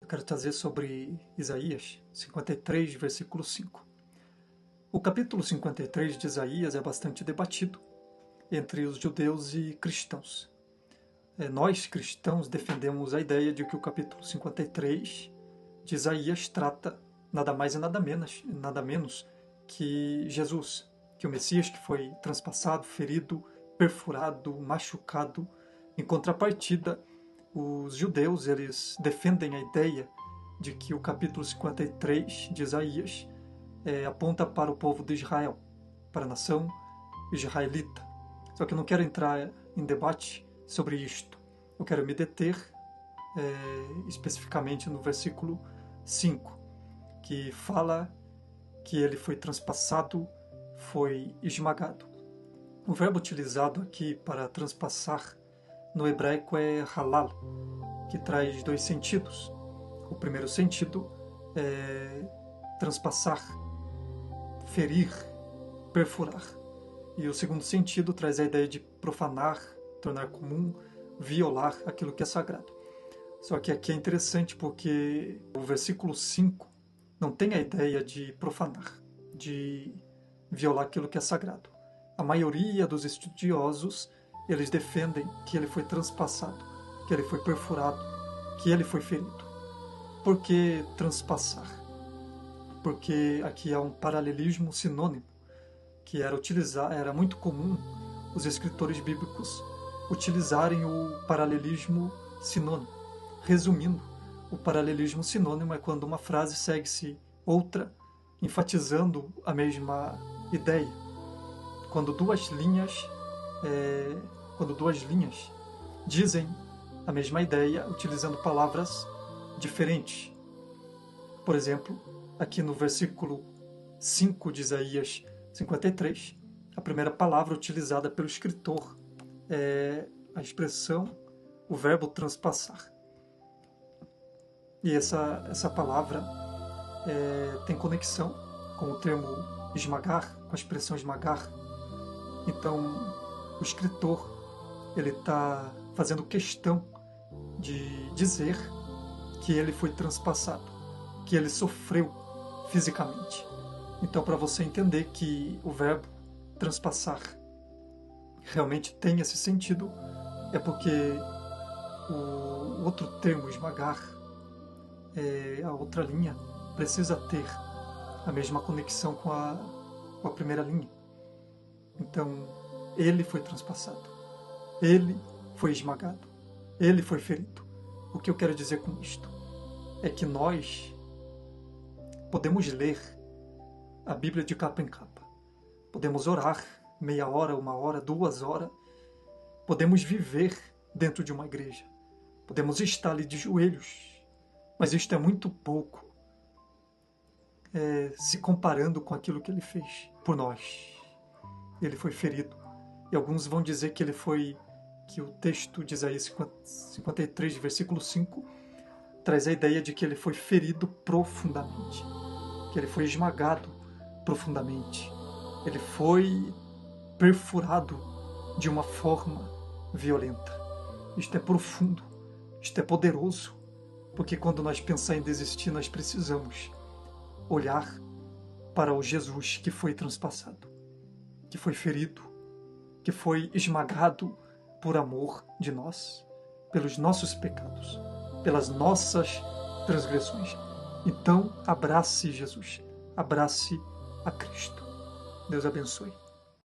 quero trazer sobre Isaías 53, versículo 5. O capítulo 53 de Isaías é bastante debatido entre os judeus e cristãos. Nós, cristãos, defendemos a ideia de que o capítulo 53 de Isaías trata nada mais e nada menos que Jesus, que o Messias que foi transpassado, ferido, perfurado, machucado. Em contrapartida, os judeus eles defendem a ideia de que o capítulo 53 de Isaías aponta para o povo de Israel, para a nação israelita. Só que eu não quero entrar em debate sobre isto. Eu quero me deter especificamente no versículo 5, que fala que ele foi transpassado, foi esmagado. O verbo utilizado aqui para transpassar no hebraico é halal, que traz dois sentidos. O primeiro sentido é transpassar, ferir, perfurar. E o segundo sentido traz a ideia de profanar, tornar comum, violar aquilo que é sagrado. Só que aqui é interessante porque o versículo 5 não tem a ideia de profanar, de violar aquilo que é sagrado. A maioria dos estudiosos, eles defendem que ele foi transpassado, que ele foi perfurado, que ele foi ferido. Por que transpassar? Porque aqui há um paralelismo sinônimo, que era muito comum os escritores bíblicos utilizarem o paralelismo sinônimo. Resumindo, o paralelismo sinônimo é quando uma frase segue-se outra, enfatizando a mesma ideia. Quando duas linhas dizem a mesma ideia, utilizando palavras diferentes. Por exemplo, aqui no versículo 5 de Isaías 53, a primeira palavra utilizada pelo escritor é a expressão, o verbo transpassar. E essa palavra tem conexão com o termo esmagar, com a expressão esmagar. Então, o escritor ele está fazendo questão de dizer que ele foi transpassado, que ele sofreu fisicamente. Então, para você entender que o verbo transpassar realmente tem esse sentido, é porque o outro termo, esmagar, a outra linha, precisa ter a mesma conexão com a primeira linha. Então, ele foi transpassado, ele foi esmagado, ele foi ferido. O que eu quero dizer com isto é que nós podemos ler a Bíblia de capa em capa, podemos orar meia hora, 1 hora, 2 horas, podemos viver dentro de uma igreja, podemos estar ali de joelhos, mas isto é muito pouco se comparando com aquilo que ele fez por nós. Ele foi ferido. E alguns vão dizer que que o texto de Isaías 53, versículo 5, traz a ideia de que ele foi ferido profundamente, que ele foi esmagado profundamente, ele foi perfurado de uma forma violenta. Isto é profundo, isto é poderoso, porque quando nós pensamos em desistir, nós precisamos olhar para o Jesus que foi transpassado, que foi ferido, que foi esmagado por amor de nós, pelos nossos pecados, pelas nossas transgressões. Então, abrace Jesus, abrace a Cristo. Deus abençoe.